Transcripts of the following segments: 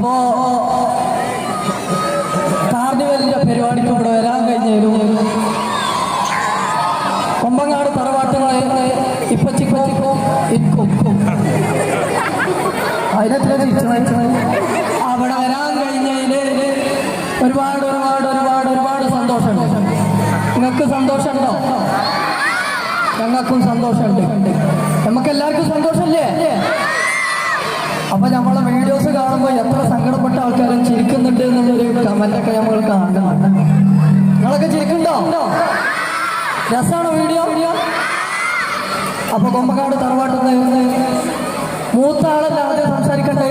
അപ്പോ കാർണിവലിന്റെ പരിപാടിക്ക് ഇവിടെ വരാൻ കഴിഞ്ഞാലും കൊമ്പങ്ങാട് തറവാട്ടുകളെ ഇപ്പച്ചിക്കും ഇക്കും അതിനെത്ര അവിടെ വരാൻ കഴിഞ്ഞതിന് ഒരുപാട് ഒരുപാട് ഒരുപാട് ഒരുപാട് സന്തോഷമുണ്ട്. നിങ്ങൾക്ക് സന്തോഷമുണ്ടോ? ഞങ്ങൾക്കും സന്തോഷമുണ്ട്. നമുക്ക് എല്ലാവർക്കും സന്തോഷമില്ലേ? അപ്പൊ നമ്മളെ വീഡിയോസ് കാണുമ്പോൾ എത്ര സങ്കടപ്പെട്ട ആൾക്കാരും ചിരിക്കുന്നുണ്ട് എന്നുള്ളൊരു കമന്റൊക്കെ നമ്മൾ കാണുന്നുണ്ട്. നിങ്ങളൊക്കെ ചിരിക്കുന്നുണ്ടോ? രസമാണോ വീഡിയോ? അപ്പൊ കൊമ്പങ്ങാട് തറവാട്ടിൽ നിന്ന് മൂത്ത ആളല്ല ആദ്യം സംസാരിക്കണ്ടേ?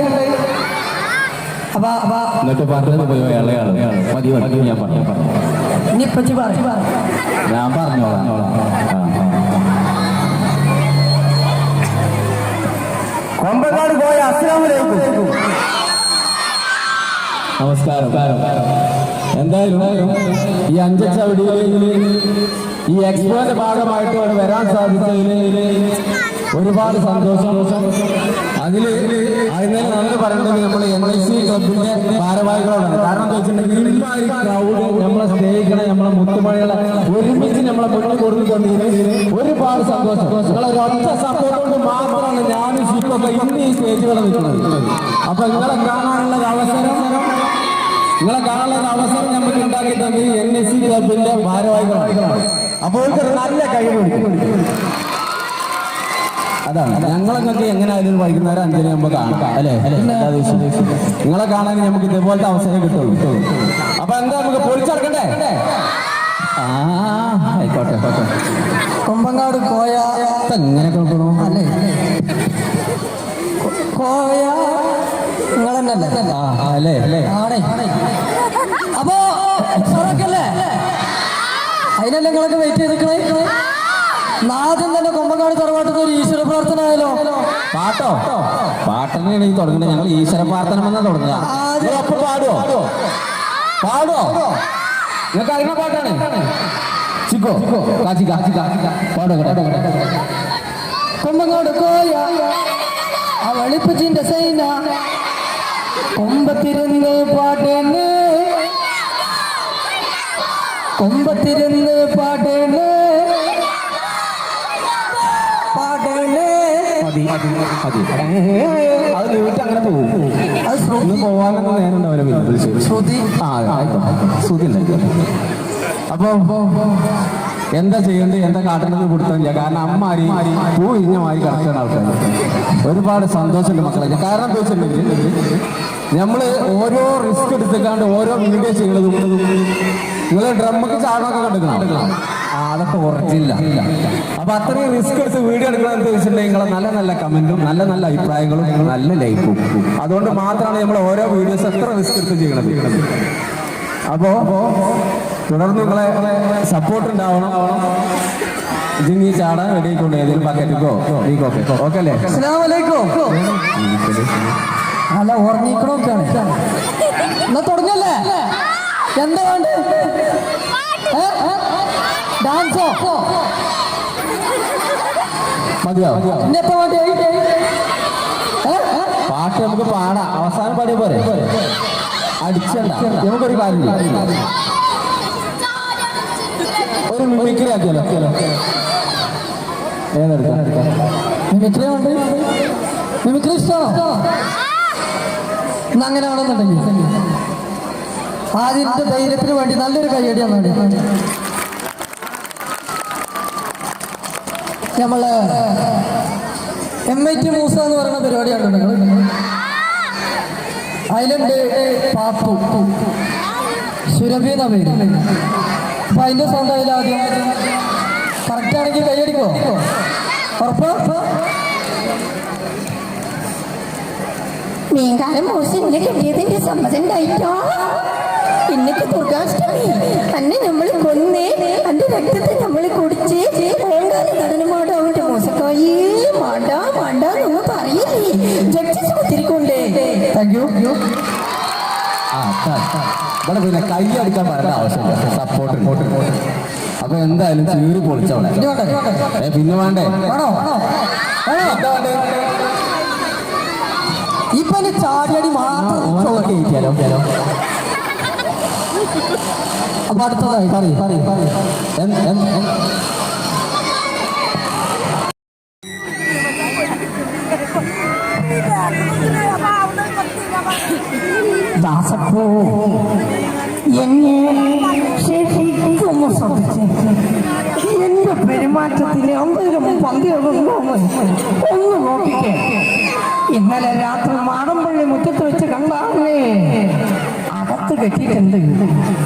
ഇനി പറ്റി ഞാൻ പറഞ്ഞോളാം. കൊമ്പങ്ങാട് പോയ അസ്സലാമു നമസ്കാരം. എന്തായാലും ഈ അഞ്ചച്ചവടിയിൽ ഈ എക്സ്പോന്റെ ഭാഗമായിട്ട് അവിടെ വരാൻ സാധിച്ചതിൽ ഒരുപാട് സന്തോഷം. അതിന് നന്ദി പറയുന്നത് നമ്മൾ NIC ക്ലബിന്റെ ഭാരവാഹികളോടാണ്. കാരണം എന്താ വെച്ചിട്ടുണ്ടെങ്കിൽ ഈ ക്രൗഡ് നമ്മളെ സ്നേഹിക്കണം, നമ്മളെ മുത്തുമണികളെ ഒരുമിച്ച് നമ്മളെ മുന്നിൽ കൊടുത്തുകൊണ്ടിരുന്നതിന് ഒരുപാട് സന്തോഷം. നിങ്ങളൊരു ഒറ്റ സപ്പോർട്ട് കൊണ്ട് മാത്രമാണ് ഞാനും ശിവൊക്കെ ഇന്ന് ഈ സ്റ്റേജുകൾ നിൽക്കുന്നത്. അപ്പൊ നിങ്ങളെ കാണാനുള്ള അവസരം നമുക്ക് ഉണ്ടാക്കി തന്നെ NIC ക്ലബിന്റെ ഭാരവാഹികളാണ്. അപ്പോൾ നല്ല കഴിവ് അതാണ്. ഞങ്ങളൊക്കെ എങ്ങനെയായാലും വൈകുന്നേരം 5 ആകുമ്പോൾ കാണാം അല്ലേ? നിങ്ങളെ കാണാൻ നമുക്ക് ഇതേപോലത്തെ അവസരം കിട്ടുള്ളൂ. അപ്പൊ എന്താ നമുക്ക് പൊളിച്ചടക്കണ്ടേ? ആയിക്കോട്ടെ. കൊമ്പങ്ങാട് കോയ എങ്ങനെ കൊടുക്കണോ അല്ലേ? കോയ നിങ്ങളല്ലേ? അല്ലേ? അപ്പോ ഉറക്കല്ലേ? അതിനല്ലേ നിങ്ങളൊക്കെ വെയിറ്റ് ചെയ്തിക്കണേ? ആദ്യം തന്നെ കൊമ്പങ്ങാട് തറവാട്ടിൽ ഒരു ഈശ്വര പ്രാർത്ഥന ആയാലോ? പാട്ടനെയാണ് ഈ തുടങ്ങുന്നത്. ഞങ്ങൾ ഈശ്വര പ്രാർത്ഥന എന്നാ തുടങ്ങുക. പാടോ നിങ്ങൾക്ക് അറിയുന്ന പാട്ടാണ്. കൊമ്പങ്ങാട് കോയ ആ വെളിപ്പച്ചിന്റെ സൈന കൊമ്പത്തിരുന്ന് പാട്ടേന്ന് അത് നീട്ട് അങ്ങനെ പോകും. അത് പോവാനൊക്കെ നേരം ഉണ്ടാവില്ല. ശ്രുതി അപ്പൊ എന്താ ചെയ്യേണ്ടത്, എന്താ കാട്ടേണ്ടത് കൊടുത്തില്ല. കാരണം അമ്മാരി പൂ ഇഞ്ഞ മാറി കിടക്കുന്ന ആൾക്കാർ ഒരുപാട് സന്തോഷമുണ്ട് മക്കളെ. കാരണം എന്താ വെച്ചിട്ടുണ്ടെങ്കിൽ നമ്മള് ഓരോ റിസ്ക് എടുത്തേക്കാണ്ട് ഓരോ വീഡിയോ ചെയ്യുന്നതും നിങ്ങൾ ഡ്രമ്മൊക്കെ ചാടനൊക്കെ കണ്ടെടുക്കണം. അതൊക്കെ ഉറച്ചില്ല. അപ്പൊ അത്രയും റിസ്ക് എടുത്ത് വീഡിയോ എടുക്കണം എന്ന് വെച്ചിട്ടുണ്ടെങ്കിൽ നിങ്ങളെ നല്ല നല്ല കമന്റും നല്ല നല്ല അഭിപ്രായങ്ങളും നല്ല ലൈക്കും. അതുകൊണ്ട് മാത്രമാണ് നമ്മൾ ഓരോ വീഡിയോസ് എത്ര റിസ്ക് എടുത്ത് ചെയ്യണത്. അപ്പോ തുടർന്ന് നിങ്ങളെ സപ്പോർട്ട് ഉണ്ടാവണം. ഇതിന് ചാടാൻ റെഡിയായിക്കൊണ്ട് ഏതെങ്കിലും ബക്കറ്റിക്കോ നീക്കോക്കെ ഓക്കെ അല്ലേ? അല്ല ഉറങ്ങിക്കണോക്കാണ്. എന്നാ തുടങ്ങല്ലേ? എന്താ വേണ്ട? ഡാൻസോ മതിയോ? എന്നെപ്പോ വേണ്ടി പാട്ട് നമുക്ക് പാടാം. അവസാനം പാടിയ പോലെ അടിച്ചണ്ട. നമുക്കൊരു കാര്യം ഒരു മിമിക്രി ആക്കിയാലോ? ഏതെടുക്കാം? മിമിക്രി ഉണ്ട്. മിമിക്രി ഇഷ്ടമാണോ? അങ്ങനെ ആണെന്നുണ്ടെങ്കിൽ ആദ്യത്തെ ധൈര്യത്തിന് വേണ്ടി നല്ലൊരു കൈയടിയാണ് വേണ്ടി. നമ്മള് MIT മൂസ എന്ന് പറയുന്ന പരിപാടിയാണ്. അതിലുണ്ട് പാപ്പു സുരഭി എന്ന പേര്. അപ്പൊ അതിന്റെ സൗണ്ട് അതിലാദ്യം കറക്റ്റ് ആണെങ്കിൽ കൈയടിക്കോ? ഉറപ്പ്? മീൻകാലം മോശം ഇന്നെ കിട്ടിയതിന്റെ സമ്മതം ഉണ്ടായിട്ടോ. ഇന്നത്തെ ദുർഗാഷ്ടമി അന്നെ നമ്മൾ കൊന്നേ, അന്റെ രക്തത്തെ നമ്മൾ കുടിച്ച് ഓങ്കാല നടനമാടാവട്ടെ മോശക്കായേ മാണ്ടാന്ന് പറയില്ലേ ജഡ്ജസ് ഒത്തിരിക്കൊണ്ടേ. Thank you. ഇവിടെ പിന്നെ കൈ അടിക്കാൻ പറയേണ്ട ആവശ്യമില്ല. സപ്പോർട്ട്. അപ്പൊ എന്തായാലും ചീറി പൊളിച്ചവിടെ. പിന്നെ വേണ്ടേ? ഈ ഇവന് ചാടിയടി മാത്രം അപ്പൊ അടുത്തതായി ദാസപ്പോ എന്നെ ശരിക്കൊന്ന് ശ്രദ്ധിച്ചേ. എന്റെ പെരുമാറ്റത്തിന് എന്തെങ്കിലും പന്തിയൊന്നും ഒന്ന് നോക്കിക്കേ. ഇന്നലെ രാത്രി മാടമ്പള്ളി മുറ്റത്ത് വെച്ച് കണ്ടാലേ അകത്ത് കെട്ടിയിട്ടുണ്ട്.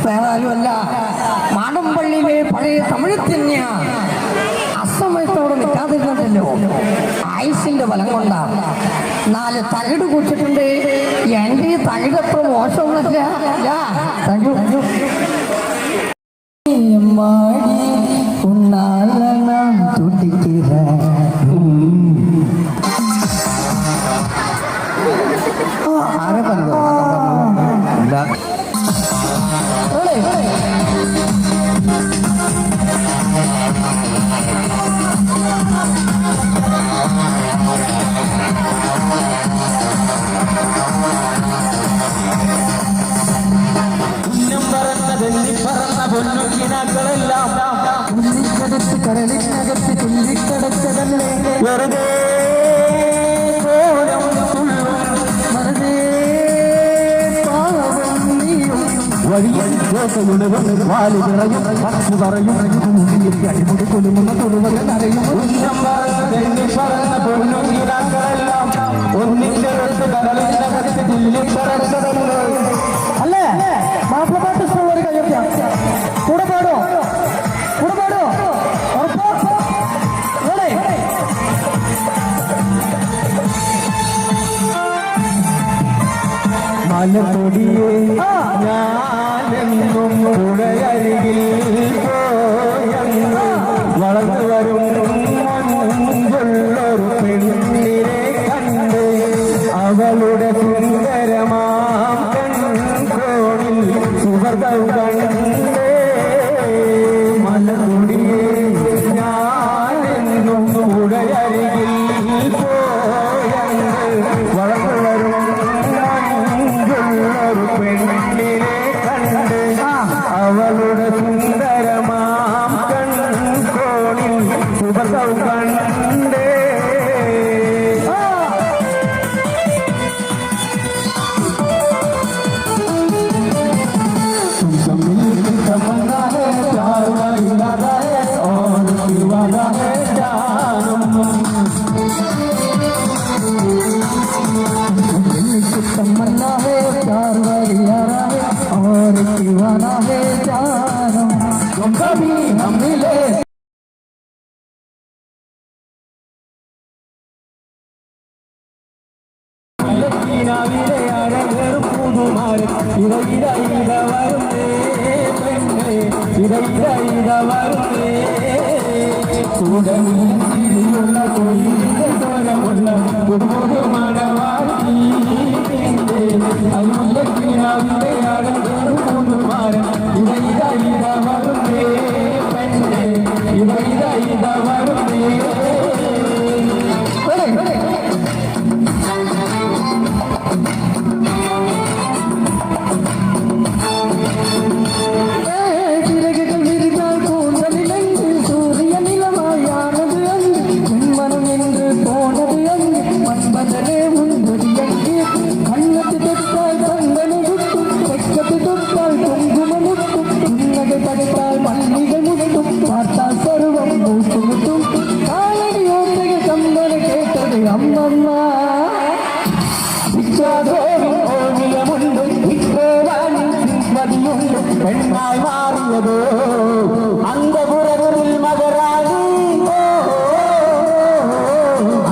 വേറാരുമല്ല, മാടമ്പള്ളിയിലെ പഴയ തമിഴ് തന്നെയാ. അസമയത്തോടെ നിൽക്കാതിരുന്നതല്ലോ ആയുസിന്റെ ബലം കൊണ്ടാണ്. 4 തകിട് കുടിച്ചിട്ടുണ്ട്. എന്റെ തകിടത്ര മോശമൊന്നുമില്ല. மாடி உன்னால நான் துடிக்கிறேன். ആരെ കണ്ടോ തുള്ളിക്കടത്ത് കടലിനകത്ത് തുള്ളിക്കടത്തതല്ലേ വെറുതെ വെറുതെ പാവം നീയും വഴിയിൽ വാലി നിറയും പറയും അടിമുടി കൊല്ലുന്ന തുറവകൾ അറിയും പറഞ്ഞ പൊന്നുകിടാക്കളെല്ലാം ഒന്നിന്റെ കടലിനകത്ത് തുള്ളിക്കടത്തതല്ലേ. അല്ലേ മാപ്പിളപ്പാട്ട് ഒരു കഴിയാം. കൂടെ പാടോ മലക്കൊടിയേ ഞാനെന്നും പുഴയരികിൽ പോയെന്ന് വളർന്നു വരും മുൻപുള്ളൊരു പെണ്ണിനെ കണ്ട് അവളുടെ സുന്ദരമാം കൺകോണിൽ സുഹൃതം കണ്ടേ. മലക്കൊടിയേ ഞാനെന്നും പുഴയരികിൽ പോയെന്ന് വളർന്നു വരും പെണ്ണിനെ കണ്ട് അവളുടെ സുന്ദരമാം കൺകോണിൽ സുഭകം കണ്ടേ. तमन्ना है प्यार वाली यारा है और दीवाना है जानम तुम कभी हम मिले. പുതുമാരൻ ഇടയിട വരുന്നേ പെണ്ണേ ഇടയിട വരുന്നേ കൂടമുള്ള തൊഴിലുള്ള പുതുപുതു മണവാട്ടി അയ്യുള്ളക്കിനാവിലെ പുതുമാരൻ ഇടയിട വരുന്നേ പെണ്ണേ ഇടയിട വരുന്നേ. പെണ്ണായി മാറിയതോ അന്തപുരവിൽ മകരാണി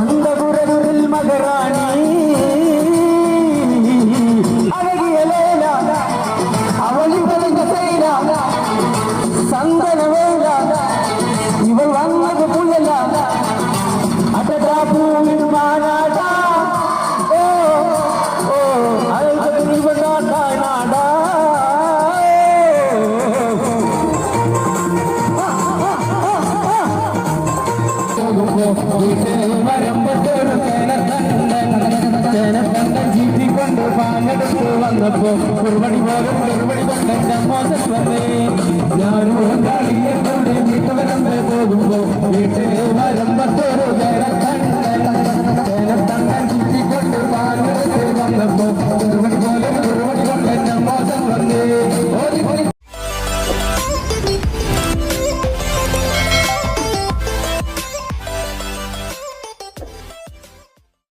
അന്തപുരവിൽ മകരാണി അഴകിയ ലേല അവളി പറഞ്ഞ തേല സന്തന വേല ഇവൾ വന്നത് പുയല അടടാ പൂവിൻ മാനാട ഓ ഓ അഴകൻ ഇവ നാടാ നാടാ. വരമ്പത്തോട് ചേന വന്നപ്പോ ഒരുപടി പോലും ഒരുപടി കൊണ്ട് മോശം വന്നേ ഞാനും